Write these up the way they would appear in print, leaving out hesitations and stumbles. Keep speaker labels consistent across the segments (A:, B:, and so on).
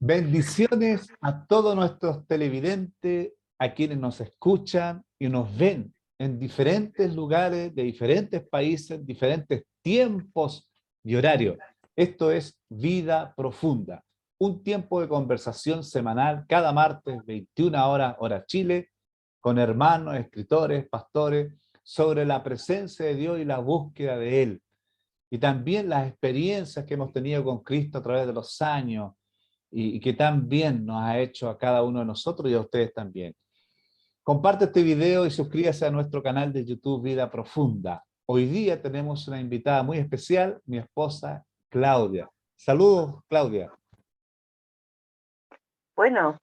A: Bendiciones a todos nuestros televidentes, a quienes nos escuchan y nos ven en diferentes lugares, de diferentes países, diferentes tiempos y horarios. Esto es Vida Profunda, un tiempo de conversación semanal cada martes, 21 horas, hora Chile, con hermanos, escritores, pastores, sobre la presencia de Dios y la búsqueda de Él. Y también las experiencias que hemos tenido con Cristo a través de los años, y que tan bien nos ha hecho a cada uno de nosotros y a ustedes también. Comparte este video y suscríbase a nuestro canal de YouTube Vida Profunda. Hoy día tenemos una invitada muy especial, mi esposa Claudia. Saludos, Claudia.
B: Bueno,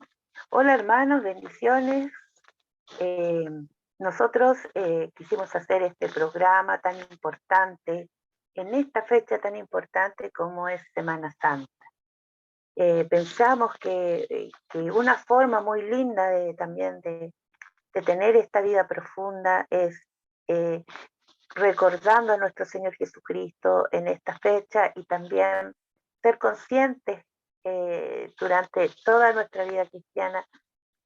B: hola hermanos, bendiciones. Nosotros quisimos hacer este programa tan importante, en esta fecha tan importante como es Semana Santa. Pensamos que una forma muy linda también de tener esta vida profunda es eh, recordando a nuestro Señor Jesucristo en esta fecha y también ser conscientes durante toda nuestra vida cristiana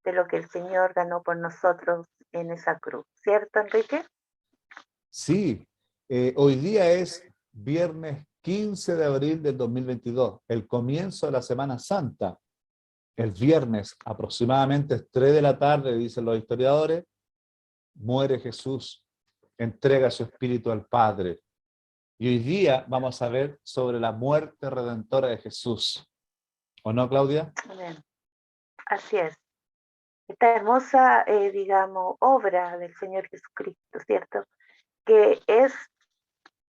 B: de lo que el Señor ganó por nosotros en esa cruz. ¿Cierto, Enrique?
A: Sí, hoy día es viernes 15 de abril del 2022, el comienzo de la Semana Santa. El viernes, aproximadamente 3 de la tarde, dicen los historiadores, muere Jesús, entrega su espíritu al Padre. Y hoy día vamos a ver sobre la muerte redentora de Jesús. ¿O no, Claudia?
B: Amén. Así es. Esta hermosa, digamos, obra del Señor Jesucristo, ¿cierto? Que es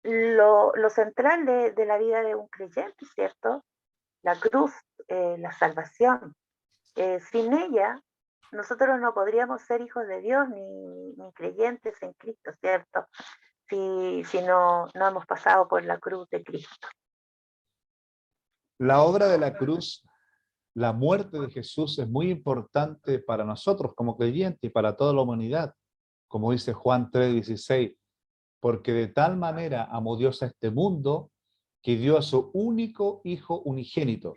B: lo central de la vida de un creyente, ¿cierto? La cruz, la salvación. Sin ella, nosotros no podríamos ser hijos de Dios ni creyentes en Cristo, ¿cierto? Si no hemos pasado por la cruz de Cristo.
A: La obra de la cruz, la muerte de Jesús es muy importante para nosotros como creyentes y para toda la humanidad. Como dice Juan 3:16, porque de tal manera amó Dios a este mundo que dio a su único Hijo unigénito,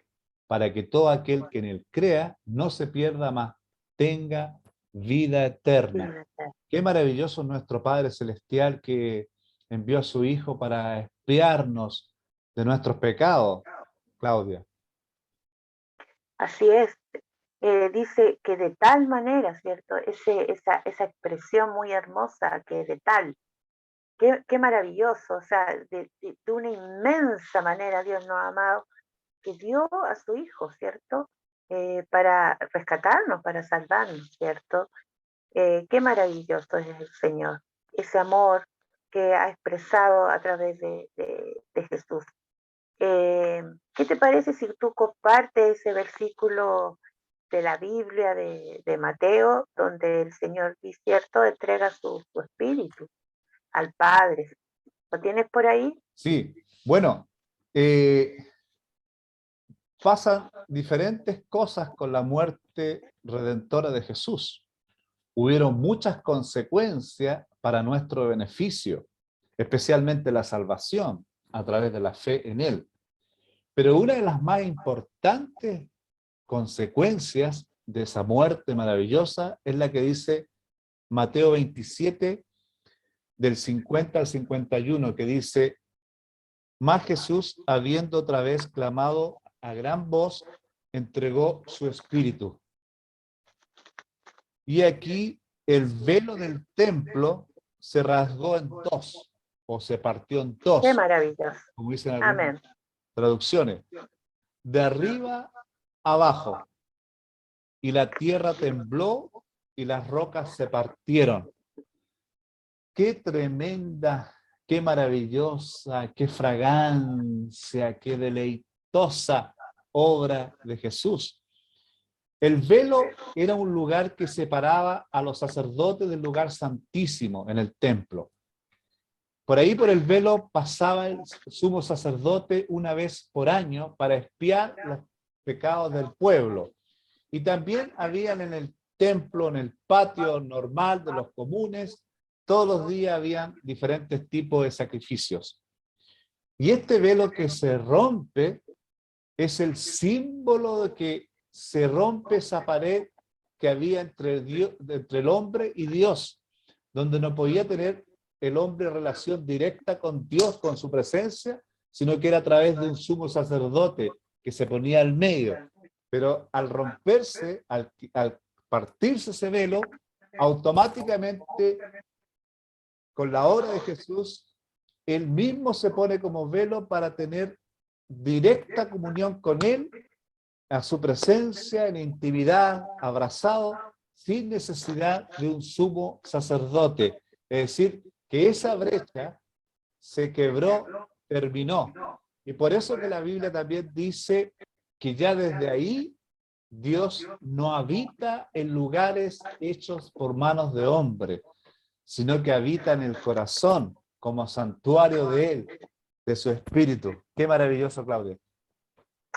A: para que todo aquel que en él crea no se pierda más, tenga vida eterna. Qué maravilloso es nuestro Padre Celestial que envió a su Hijo para expiarnos de nuestros pecados, Claudia.
B: Así es. Dice que de tal manera, ¿cierto? Esa expresión muy hermosa, que de tal. Qué maravilloso, o sea, de una inmensa manera Dios nos ha amado, que dio a su Hijo, ¿cierto? Para rescatarnos, para salvarnos, ¿cierto? Qué maravilloso es el Señor, ese amor que ha expresado a través de Jesús. ¿Qué te parece si tú compartes ese versículo de la Biblia de Mateo, donde el Señor, cierto, entrega su espíritu al Padre? ¿Lo tienes por ahí?
A: Sí, bueno, pasan diferentes cosas con la muerte redentora de Jesús. Hubieron muchas consecuencias para nuestro beneficio, especialmente la salvación a través de la fe en Él. Pero una de las más importantes consecuencias de esa muerte maravillosa es la que dice Mateo 27, del 50 al 51, que dice: Mas Jesús, habiendo otra vez clamado a gran voz, entregó su espíritu. Y aquí el velo del templo se rasgó en dos, o se partió en
B: Qué
A: dos,
B: maravilloso.
A: como dicen algunas
B: Amén.
A: traducciones, de arriba abajo, y la tierra tembló y las rocas se partieron. Qué tremenda, qué maravillosa, qué fragancia, qué deleitosa obra de Jesús. El velo era un lugar que separaba a los sacerdotes del lugar santísimo en el templo. Por ahí, por el velo, pasaba el sumo sacerdote una vez por año para expiar los pecados del pueblo. Y también habían en el templo, en el patio normal de los comunes, todos los días habían diferentes tipos de sacrificios. Y este velo que se rompe es el símbolo de que se rompe esa pared que había entre el hombre y Dios, donde no podía tener el hombre relación directa con Dios, con su presencia, sino que era a través de un sumo sacerdote que se ponía al medio. Pero al romperse, al partirse ese velo, automáticamente, con la obra de Jesús, él mismo se pone como velo para tener directa comunión con él, a su presencia, en intimidad, abrazado, sin necesidad de un sumo sacerdote. Es decir, que esa brecha se quebró, terminó. Y por eso que la Biblia también dice que ya desde ahí Dios no habita en lugares hechos por manos de hombre, sino que habita en el corazón como santuario de Él, de su Espíritu. Qué maravilloso, Claudia.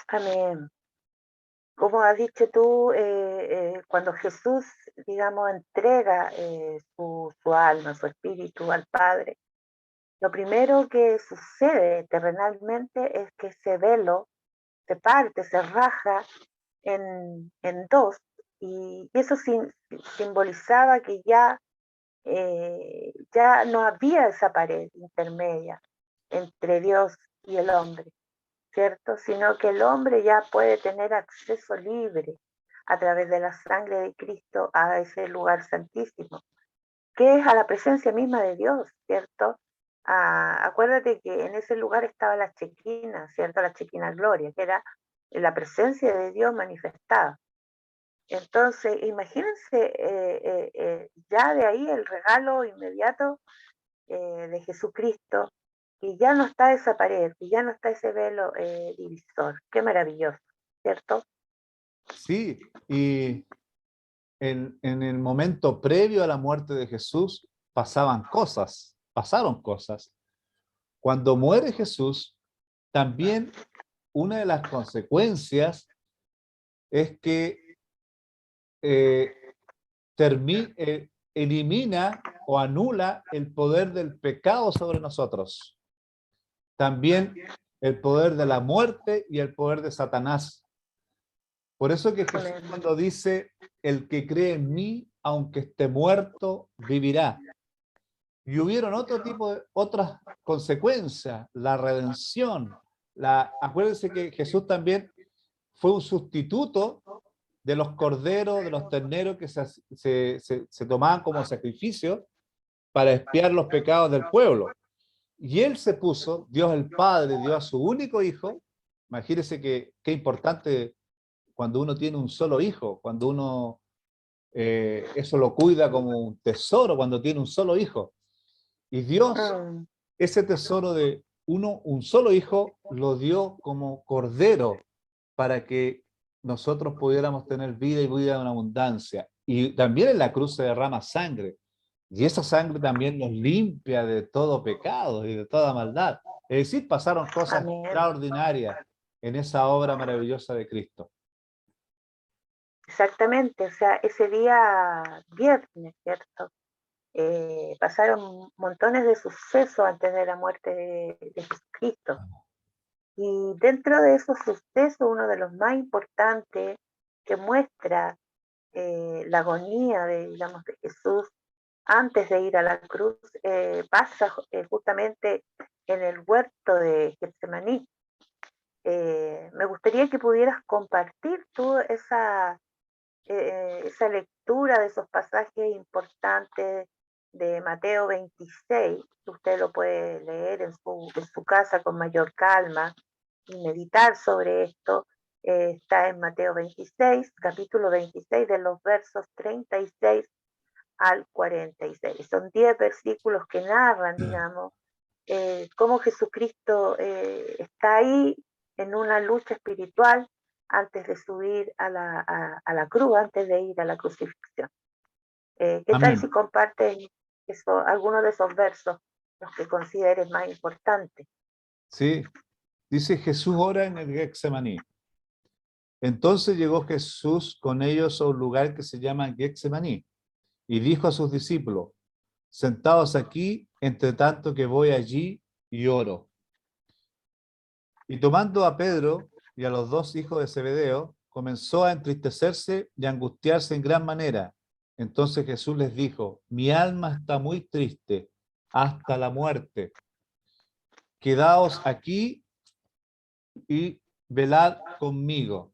B: Amén. Como has dicho tú, cuando Jesús, digamos, entrega su alma, su espíritu al Padre, lo primero que sucede terrenalmente es que ese velo se parte, se raja en dos, y eso simbolizaba que ya no había esa pared intermedia entre Dios y el hombre, ¿cierto? Sino que el hombre ya puede tener acceso libre a través de la sangre de Cristo a ese lugar santísimo, que es a la presencia misma de Dios, ¿cierto? Acuérdate que en ese lugar estaba la chequina, ¿cierto? La chequina gloria, que era la presencia de Dios manifestada. Entonces, imagínense ya de ahí el regalo inmediato de Jesucristo, y ya no está esa pared, y ya no está ese velo divisor. Qué maravilloso, ¿cierto?
A: Sí, y en el momento previo a la muerte de Jesús pasaron cosas. Cuando muere Jesús, también una de las consecuencias es que eh, elimina o anula el poder del pecado sobre nosotros. También el poder de la muerte y el poder de Satanás. Por eso que Jesús cuando dice, el que cree en mí, aunque esté muerto, vivirá. Y hubieron otras consecuencias, la redención. Acuérdense que Jesús también fue un sustituto de los corderos, de los terneros que se tomaban como sacrificio para expiar los pecados del pueblo. Y él se puso, Dios el Padre dio a su único hijo. Imagínense qué importante cuando uno tiene un solo hijo, cuando uno eso lo cuida como un tesoro, cuando tiene un solo hijo. Y Dios, ese tesoro de un solo hijo, lo dio como cordero para que nosotros pudiéramos tener vida y vida en abundancia. Y también en la cruz se derrama sangre. Y esa sangre también nos limpia de todo pecado y de toda maldad. Es decir, pasaron cosas extraordinarias en esa obra maravillosa de Cristo.
B: Exactamente, o sea, ese día viernes, ¿cierto? Pasaron montones de sucesos antes de la muerte de Jesucristo. Y dentro de esos sucesos, uno de los más importantes que muestra la agonía digamos, de Jesús antes de ir a la cruz, pasa justamente en el huerto de Getsemaní. Me gustaría que pudieras compartir tú esa lectura de esos pasajes importantes de Mateo 26. Usted lo puede leer en su casa con mayor calma y meditar sobre esto. Está en Mateo 26, capítulo 26, de los versos 36 al 46. Son 10 versículos que narran, digamos, cómo Jesucristo está ahí en una lucha espiritual antes de subir a la cruz, antes de ir a la crucifixión. ¿Qué tal si compartes algunos de esos versos, los que consideres más importantes?
A: Sí, dice Jesús ora en el Getsemaní. Entonces llegó Jesús con ellos a un lugar que se llama Getsemaní y dijo a sus discípulos, sentados aquí, entre tanto que voy allí y oro. Y tomando a Pedro y a los dos hijos de Zebedeo, comenzó a entristecerse y a angustiarse en gran manera. Entonces Jesús les dijo: mi alma está muy triste hasta la muerte. Quedaos aquí y velad conmigo.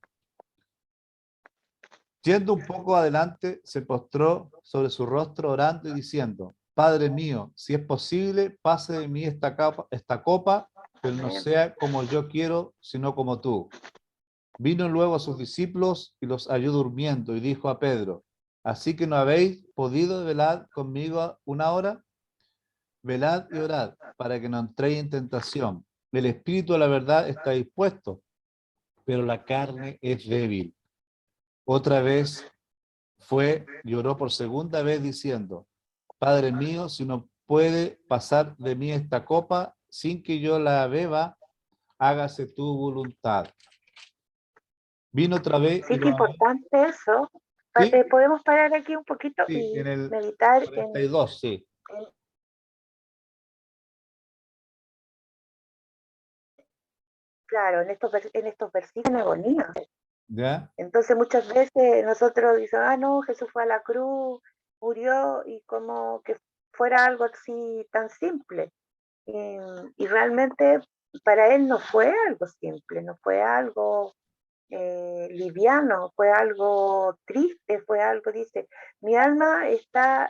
A: Yendo un poco adelante, se postró sobre su rostro orando y diciendo: Padre mío, si es posible, pase de mí esta copa, pero no
B: Amén.
A: sea como yo quiero, sino como tú. Vino luego a sus discípulos y los halló durmiendo, y dijo a Pedro: ¿así que no habéis podido velar conmigo una hora? Velad y orad, para que no entréis en tentación. El espíritu de la verdad está dispuesto, pero la carne es débil. Otra vez lloró por segunda vez diciendo: Padre mío, si no puede pasar de mí esta copa sin que yo la beba, hágase tu voluntad. Vino otra vez y
B: Sí, qué importante eso.
A: sí,
B: Podemos parar aquí un poquito
A: sí,
B: y
A: en el
B: meditar
A: 42, sí.
B: en- claro, en estos versículos en agonía.
A: ¿Ya?
B: Entonces muchas veces nosotros decimos, ah, no, Jesús fue a la cruz, murió, y como que fuera algo así tan simple. Y realmente para él no fue algo simple, no fue algo liviano, fue algo triste, fue algo, dice, mi alma está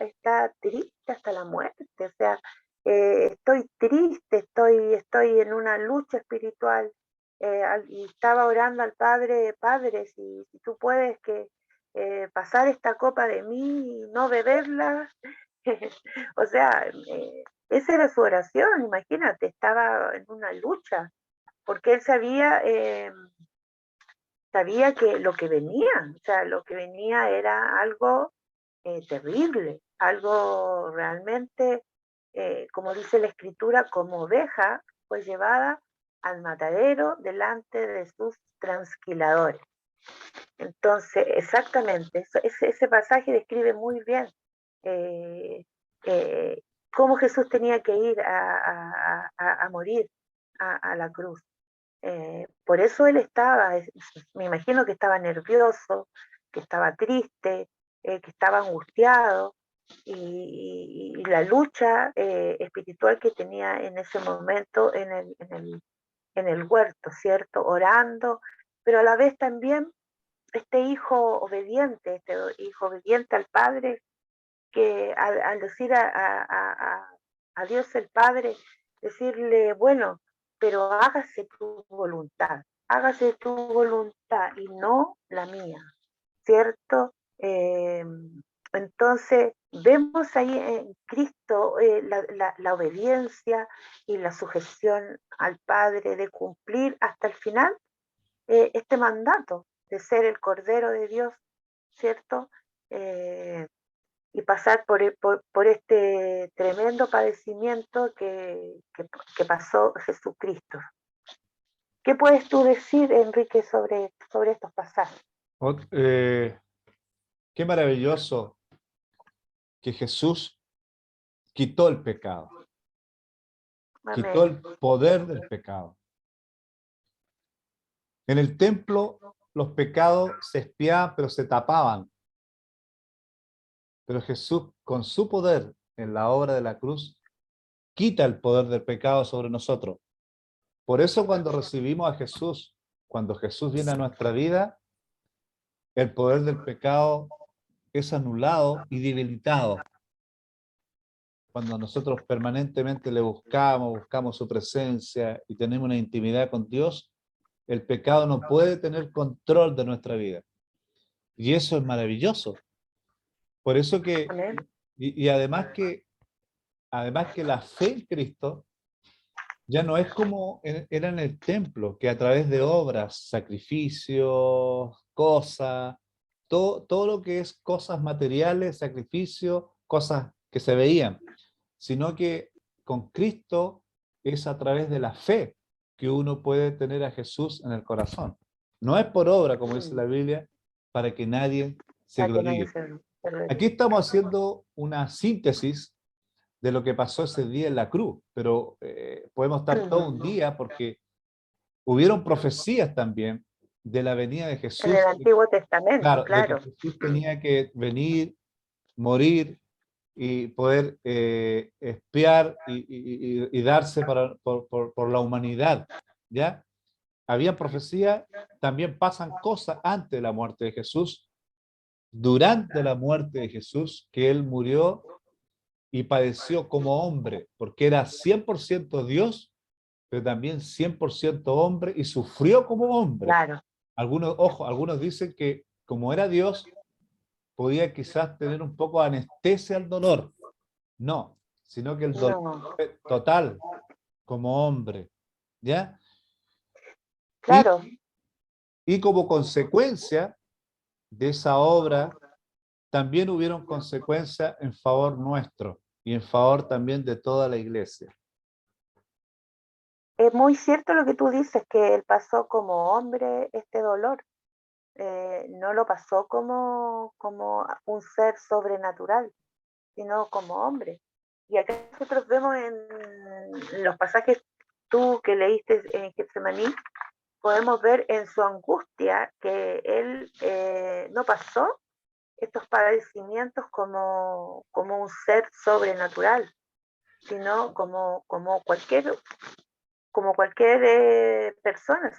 B: triste hasta la muerte, o sea, estoy triste, estoy en una lucha espiritual, y estaba orando al Padre: Padre, si tú puedes que pasar esta copa de mí y no beberla. O sea, esa era su oración, imagínate, estaba en una lucha, porque él sabía que lo que venía, o sea, lo que venía era algo terrible, algo realmente, como dice la escritura, como oveja fue llevada al matadero delante de sus transquiladores. Entonces, exactamente, ese pasaje describe muy bien eh, eh, cómo Jesús tenía que ir a morir a la cruz. Por eso él me imagino que estaba nervioso, que estaba triste, que estaba angustiado, y la lucha espiritual que tenía en ese momento en el huerto, ¿cierto? Orando, pero a la vez también este hijo obediente al Padre, que al decir a Dios el Padre, decirle, bueno, pero hágase tu voluntad y no la mía, ¿cierto? Entonces, vemos ahí en Cristo la obediencia y la sujeción al Padre de cumplir hasta el final este mandato de ser el Cordero de Dios, ¿cierto? Eh, y pasar por este tremendo padecimiento que pasó Jesucristo. ¿Qué puedes tú decir, Enrique, sobre estos pasajes?
A: Qué maravilloso que Jesús quitó el pecado, quitó
B: Amén.
A: el poder del pecado. En el templo los pecados se espiaban, pero se tapaban. Pero Jesús, con su poder en la obra de la cruz, quita el poder del pecado sobre nosotros. Por eso cuando recibimos a Jesús, cuando Jesús viene a nuestra vida, el poder del pecado es anulado y debilitado. Cuando nosotros permanentemente le buscamos su presencia y tenemos una intimidad con Dios, el pecado no puede tener control de nuestra vida. Y eso es maravilloso. Por eso que,
B: Amén.
A: y además que la fe en Cristo ya no es como era en el templo, que a través de obras, sacrificios, cosas, todo lo que es cosas materiales, sacrificios, cosas que se veían, sino que con Cristo es a través de la fe que uno puede tener a Jesús en el corazón. No es por obra, como dice la Biblia, para que nadie se
B: Para que nadie
A: gloríe.
B: se olvide.
A: Aquí estamos haciendo una síntesis de lo que pasó ese día en la cruz, pero podemos estar todo un día porque hubieron profecías también de la venida de
B: En
A: Jesús.
B: el Antiguo Testamento,
A: Claro, de que
B: claro.
A: Jesús tenía que venir, morir y poder expiar y darse por la humanidad, ¿ya? Había profecía, también pasan cosas antes de la muerte de Jesús, durante la muerte de Jesús, que Él murió y padeció como hombre, porque era 100% Dios, pero también 100% hombre y sufrió como hombre.
B: Claro.
A: Algunos, ojo, algunos dicen que como era Dios, podía quizás tener un poco de anestesia al dolor. No, sino que el dolor
B: No,
A: fue total como hombre, ¿ya? Y,
B: claro.
A: y como consecuencia de esa obra, también hubieron consecuencias en favor nuestro y en favor también de toda la iglesia.
B: Es muy cierto lo que tú dices, que él pasó como hombre este dolor. No lo pasó como un ser sobrenatural, sino como hombre. Y acá nosotros vemos en los pasajes tú que leíste en Getsemaní, podemos ver en su angustia que él no pasó estos padecimientos como un ser sobrenatural, sino como cualquier persona,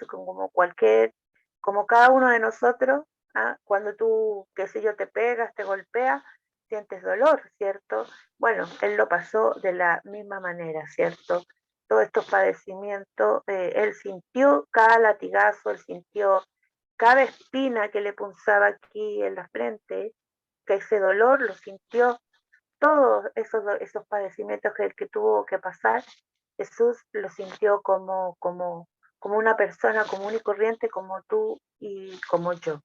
B: como cada uno de nosotros, ¿ah? Cuando tú, qué sé yo, te pegas, te golpeas, sientes dolor, ¿cierto? Bueno, él lo pasó de la misma manera, ¿cierto? Todos estos padecimientos, él sintió cada latigazo, él sintió cada espina que le punzaba aquí en la frente, que ese dolor lo sintió, todos esos padecimientos que tuvo que pasar, Jesús lo sintió como una persona común y corriente como tú y como yo.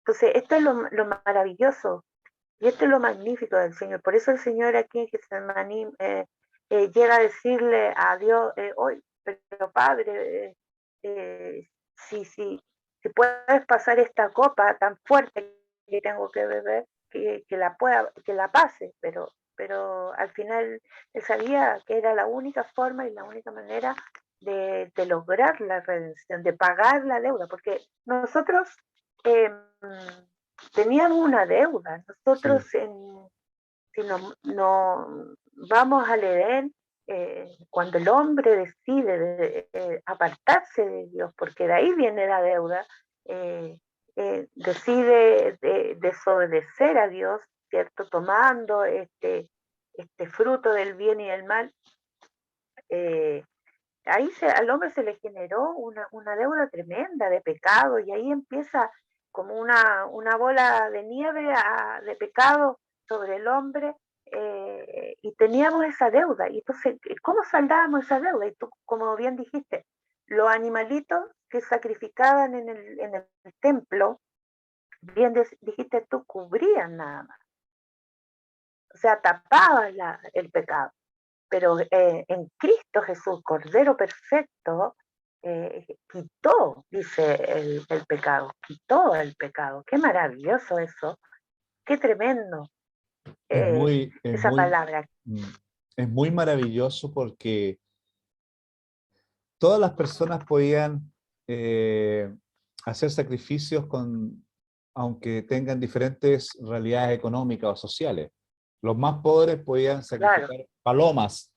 B: Entonces, esto es lo maravilloso y esto es lo magnífico del Señor. Por eso el Señor aquí en Getsemaní llega a decirle a Dios, hoy, pero Padre, si, si, si puedes pasar esta copa tan fuerte que tengo que beber, que la pase, pero al final él sabía que era la única forma y la única manera de lograr la redención, de pagar la deuda, porque nosotros eh, teníamos una deuda. Nosotros,
A: Sí.
B: si no vamos al Edén, cuando el hombre decide apartarse de Dios, porque de ahí viene la deuda, decide desobedecer a Dios, ¿cierto? Tomando este fruto del bien y del mal, eh, al hombre se le generó una deuda tremenda de pecado y ahí empieza como una bola de nieve de pecado sobre el hombre y teníamos esa deuda. Y entonces, ¿cómo saldábamos esa deuda? Y tú, como bien dijiste, los animalitos que sacrificaban en el templo, bien dijiste tú, cubrían nada más. O sea, tapaban el pecado. Pero en Cristo Jesús, Cordero Perfecto, quitó, dice el pecado, quitó el pecado. Qué maravilloso eso, qué tremendo
A: Es muy, es
B: esa
A: muy,
B: palabra.
A: mm, es muy maravilloso porque todas las personas podían hacer sacrificios aunque tengan diferentes realidades económicas o sociales. Los más pobres podían
B: Claro,
A: sacrificar palomas,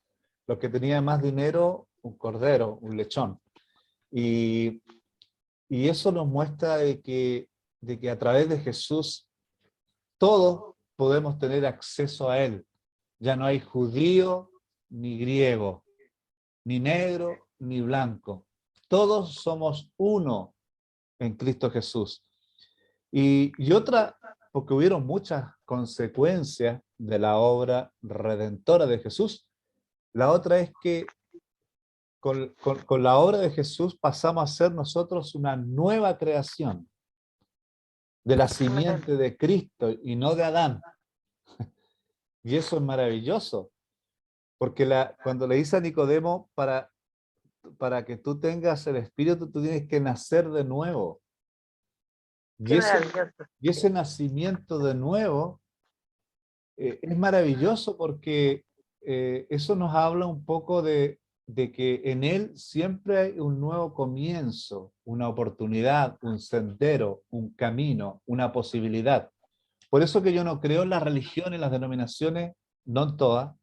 A: los que tenían más dinero, un cordero, un lechón. Y, y eso nos muestra de que a través de Jesús todos podemos tener acceso a Él. Ya no hay judío ni griego, ni negro ni blanco. Todos somos uno en Cristo Jesús. Y otra, porque hubieron muchas consecuencias de la obra redentora de Jesús. La otra es que con la obra de Jesús pasamos a ser nosotros una nueva creación de la
B: amén.
A: simiente de Cristo y no de Adán. Y eso es maravilloso, porque cuando le dice a Nicodemo, para que tú tengas el Espíritu, tú tienes que nacer de nuevo. Y
B: Qué
A: ese,
B: maravilloso.
A: y ese nacimiento de nuevo es maravilloso porque eso nos habla un poco de que en Él siempre hay un nuevo comienzo, una oportunidad, un sendero, un camino, una posibilidad. Por eso que yo no creo en las religiones, en las denominaciones, no en todas,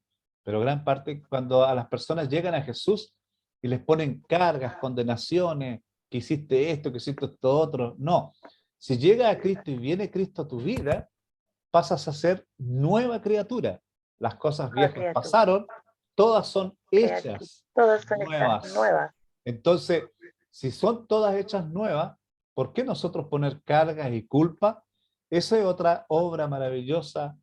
A: pero gran parte, cuando a las personas llegan a Jesús y les ponen cargas, condenaciones, que hiciste esto, que hiciste esto otro. No, si llega a Cristo y viene Cristo a tu vida, pasas a ser nueva criatura. Las cosas
B: Nueva
A: viejas
B: criatura,
A: pasaron, todas son
B: criatura.
A: hechas
B: Todas son hechas
A: nuevas.
B: nuevas.
A: Entonces, si son todas hechas nuevas, ¿por qué nosotros poner cargas y culpa? Esa es otra obra maravillosa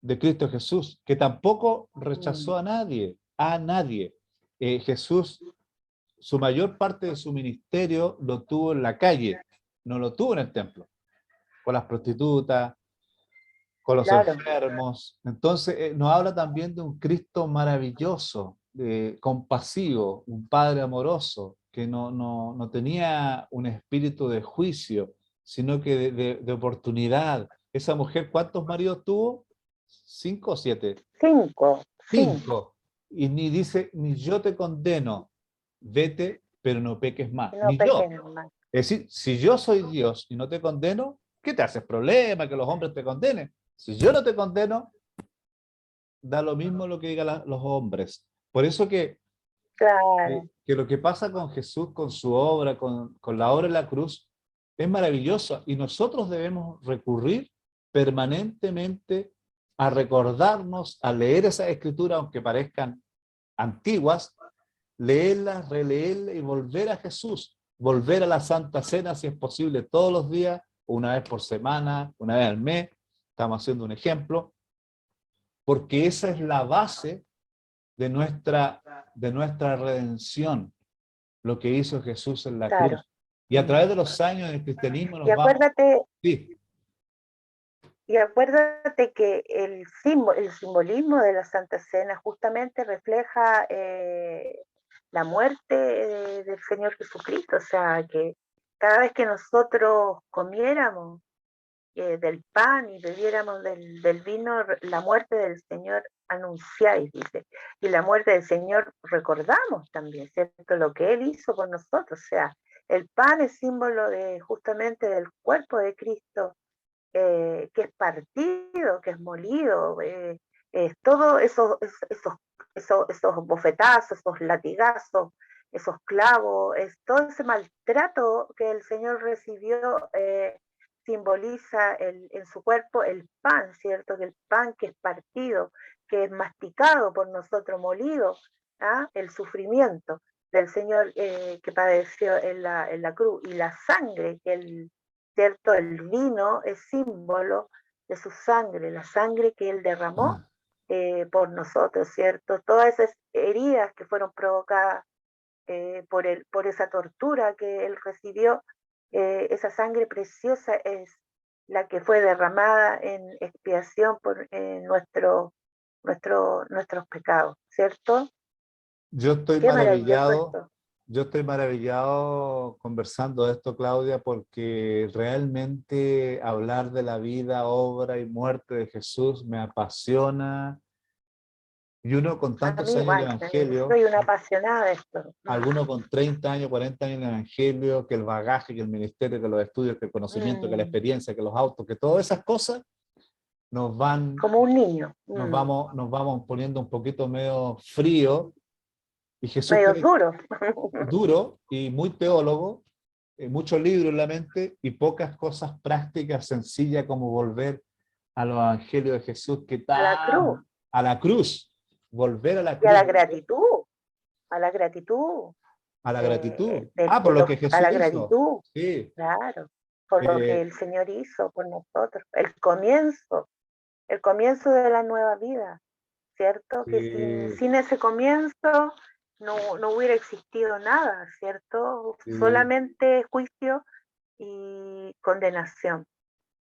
A: de Cristo Jesús, que tampoco
B: Mm,
A: rechazó a nadie, a nadie. Jesús, su mayor parte de su ministerio lo tuvo en la calle, no lo tuvo en el templo, con las prostitutas, con los
B: claro,
A: enfermos. Entonces, nos habla también de un Cristo maravilloso, compasivo, un Padre amoroso, que no tenía un espíritu de juicio, sino que de oportunidad. Esa mujer, ¿cuántos maridos tuvo? ¿5 o 7?
B: cinco.
A: 5. Y ni dice, ni yo te condeno, vete, pero no peques más.
B: No
A: Ni yo.
B: pequen más.
A: Es decir, si yo soy Dios y no te condeno, ¿qué te haces problema que los hombres te condenen? Si yo no te condeno, da lo mismo lo que digan los hombres. Por eso
B: Claro,
A: que lo que pasa con Jesús, con su obra, con la obra de la cruz, es maravilloso y nosotros debemos recurrir permanentemente a recordarnos, a leer esas escrituras, aunque parezcan antiguas, leerlas, releerlas y volver a Jesús, volver a la Santa Cena si es posible todos los días, una vez por semana, una vez al mes, estamos haciendo un ejemplo, porque esa es la base de nuestra redención, lo que hizo Jesús en la
B: claro.
A: cruz. Y a través de los años del cristianismo
B: Y
A: nos vamos,
B: acuérdate,
A: sí,
B: y acuérdate que el simbolismo de la Santa Cena justamente refleja la muerte del Señor Jesucristo. O sea, que cada vez que nosotros comiéramos del pan y bebiéramos del vino, la muerte del Señor anunciáis, dice. Y la muerte del Señor recordamos también, ¿cierto? Lo que Él hizo por nosotros. O sea, el pan es símbolo de justamente del cuerpo de Cristo, que es partido, que es molido, es todo esos bofetazos, esos latigazos, esos clavos, es todo ese maltrato que el Señor recibió, simboliza en su cuerpo el pan, ¿cierto? Que el pan que es partido, que es masticado por nosotros, molido, ¿ah? El sufrimiento del Señor, que padeció en la cruz, y la sangre que él, ¿cierto? El vino es símbolo de su sangre, la sangre que Él derramó por nosotros, ¿cierto? Todas esas heridas que fueron provocadas por esa tortura que Él recibió, esa sangre preciosa es la que fue derramada en expiación por nuestros pecados, ¿cierto?
A: yo estoy
B: Qué maravilloso
A: maravillado,
B: esto.
A: yo estoy maravillado conversando de esto, Claudia, porque realmente hablar de la vida, obra y muerte de Jesús me apasiona. Y uno con
B: A
A: tantos
B: mí
A: años de
B: igual,
A: evangelio,
B: soy una apasionada de esto.
A: algunos con 30 años, 40 años de evangelio, que el bagaje, que el ministerio, que los estudios, que el conocimiento, que la
B: Mm,
A: experiencia, que los autos, que todas esas cosas nos van,
B: como un niño.
A: nos vamos poniendo un poquito medio frío. Y Jesús
B: Medio
A: quiere
B: duro.
A: duro y muy teólogo, muchos libros en la mente y pocas cosas prácticas, sencillas como volver a los evangelios de Jesús, que
B: A la cruz.
A: tan a la cruz, volver a la
B: Y
A: cruz, volver
B: a la gratitud,
A: a la gratitud. Por
B: de
A: lo que
B: a
A: Jesús
B: la
A: hizo.
B: gratitud,
A: Sí.
B: claro, por lo que
A: Eh,
B: el Señor hizo por nosotros. El comienzo de la nueva vida, ¿cierto? Que
A: sí,
B: sin ese comienzo no hubiera existido nada, ¿cierto?
A: sí.
B: Solamente juicio y condenación.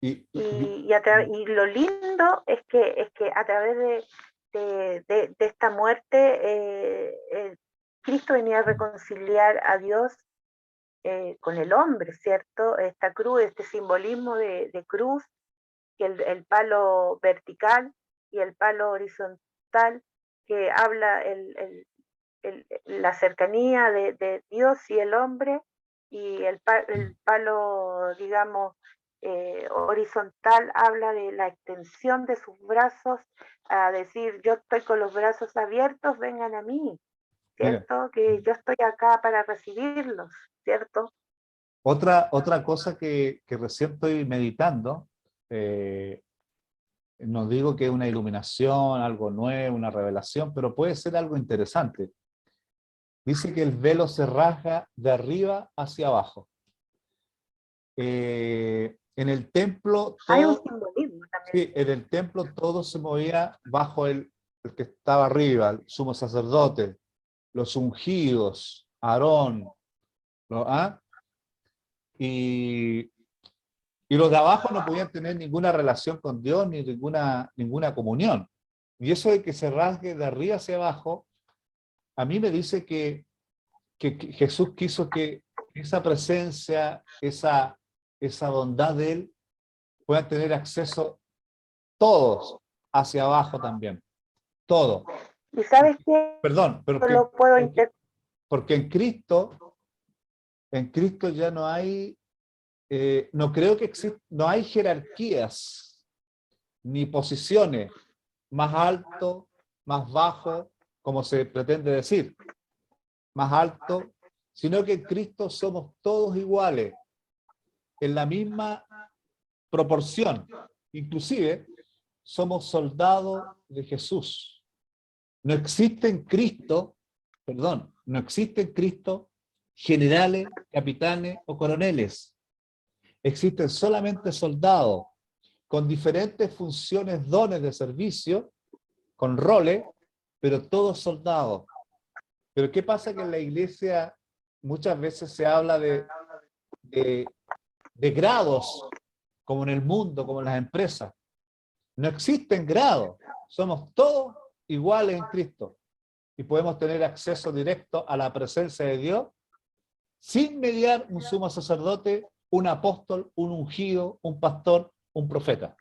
A: Y,
B: Y lo lindo es que a través de esta muerte, Cristo venía a reconciliar a Dios con el hombre, ¿cierto? Esta cruz, este simbolismo de cruz, que el palo vertical y el palo horizontal, que habla la cercanía de Dios y el hombre, y el palo, digamos, horizontal habla de la extensión de sus brazos, a decir, yo estoy con los brazos abiertos, vengan a mí,
A: Mira,
B: ¿cierto? Que yo estoy acá para recibirlos, ¿cierto?
A: otra cosa que recién estoy meditando, no digo que es una iluminación, algo nuevo, una revelación, pero puede ser algo interesante. Dice que el velo se rasga de arriba hacia abajo. En el templo
B: Hay un
A: todo,
B: simbolismo también.
A: sí, en el templo todo se movía bajo el que estaba arriba, el sumo sacerdote, los ungidos, Aarón, ¿ah? Y los de abajo no podían tener ninguna relación con Dios ni ninguna comunión. Y eso de que se rasgue de arriba hacia abajo, a mí me dice que Jesús quiso que esa presencia, esa bondad de Él, puedan tener acceso todos hacia abajo también. Todo.
B: ¿Y sabes qué?
A: Perdón, pero
B: Yo lo puedo
A: porque en Cristo ya no hay, no creo que exista, no hay jerarquías ni posiciones más alto, más bajo, como se pretende decir, más alto, sino que en Cristo somos todos iguales, en la misma proporción. Inclusive, somos soldados de Jesús. No existe en Cristo, perdón, no existe en Cristo generales, capitanes o coroneles. Existen solamente soldados con diferentes funciones, dones de servicio, con roles, pero todos soldados. Pero ¿qué pasa? Que en la iglesia muchas veces se habla de grados, como en el mundo, como en las empresas. No existen grados, somos todos iguales en Cristo y podemos tener acceso directo a la presencia de Dios sin mediar un sumo sacerdote, un apóstol, un ungido, un pastor, un profeta.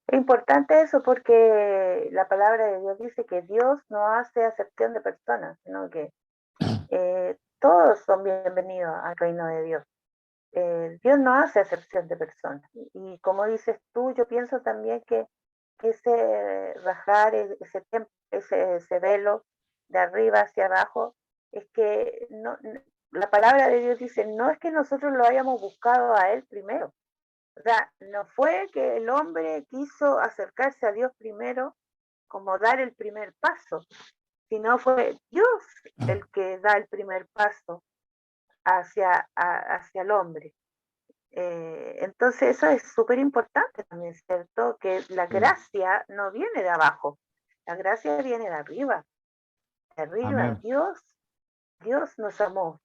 B: Es importante eso porque la palabra de Dios dice que Dios no hace acepción de personas, sino que todos son bienvenidos al reino de Dios. Dios no hace acepción de personas. Y como dices tú, yo pienso también que ese rajar, ese velo de arriba hacia abajo, es que la palabra de Dios dice, no es que nosotros lo hayamos buscado a Él primero. O sea, no fue que el hombre quiso acercarse a Dios primero como dar el primer paso, sino fue Dios el que da el primer paso hacia el hombre. Entonces eso es súper importante también, ¿cierto? Que la gracia no viene de abajo, la gracia viene de arriba. De arriba,
A: Amén.
B: Dios nos amó,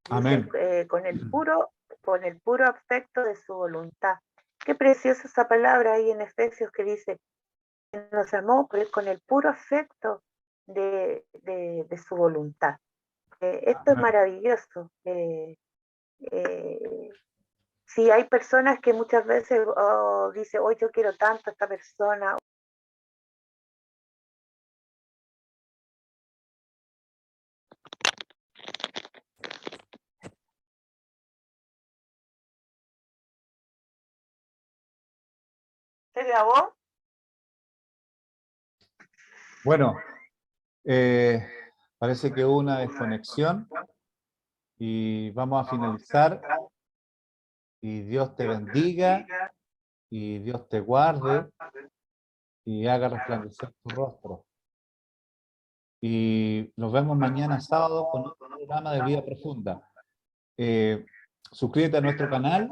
B: dice,
A: Amén.
B: con el puro afecto de su voluntad. Qué preciosa esa palabra ahí en Efesios que dice, que nos amó con el puro afecto de su voluntad. Esto es
A: Amén.
B: maravilloso. Si hay personas que muchas veces dicen, hoy yo quiero tanto a esta persona. ¿Se grabó?
A: Bueno, parece que hubo una desconexión y vamos a finalizar. Y Dios te bendiga y Dios te guarde y haga resplandecer tu rostro. Y nos vemos mañana sábado con un programa de vida profunda. Suscríbete a nuestro canal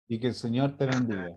A: y que el Señor te bendiga.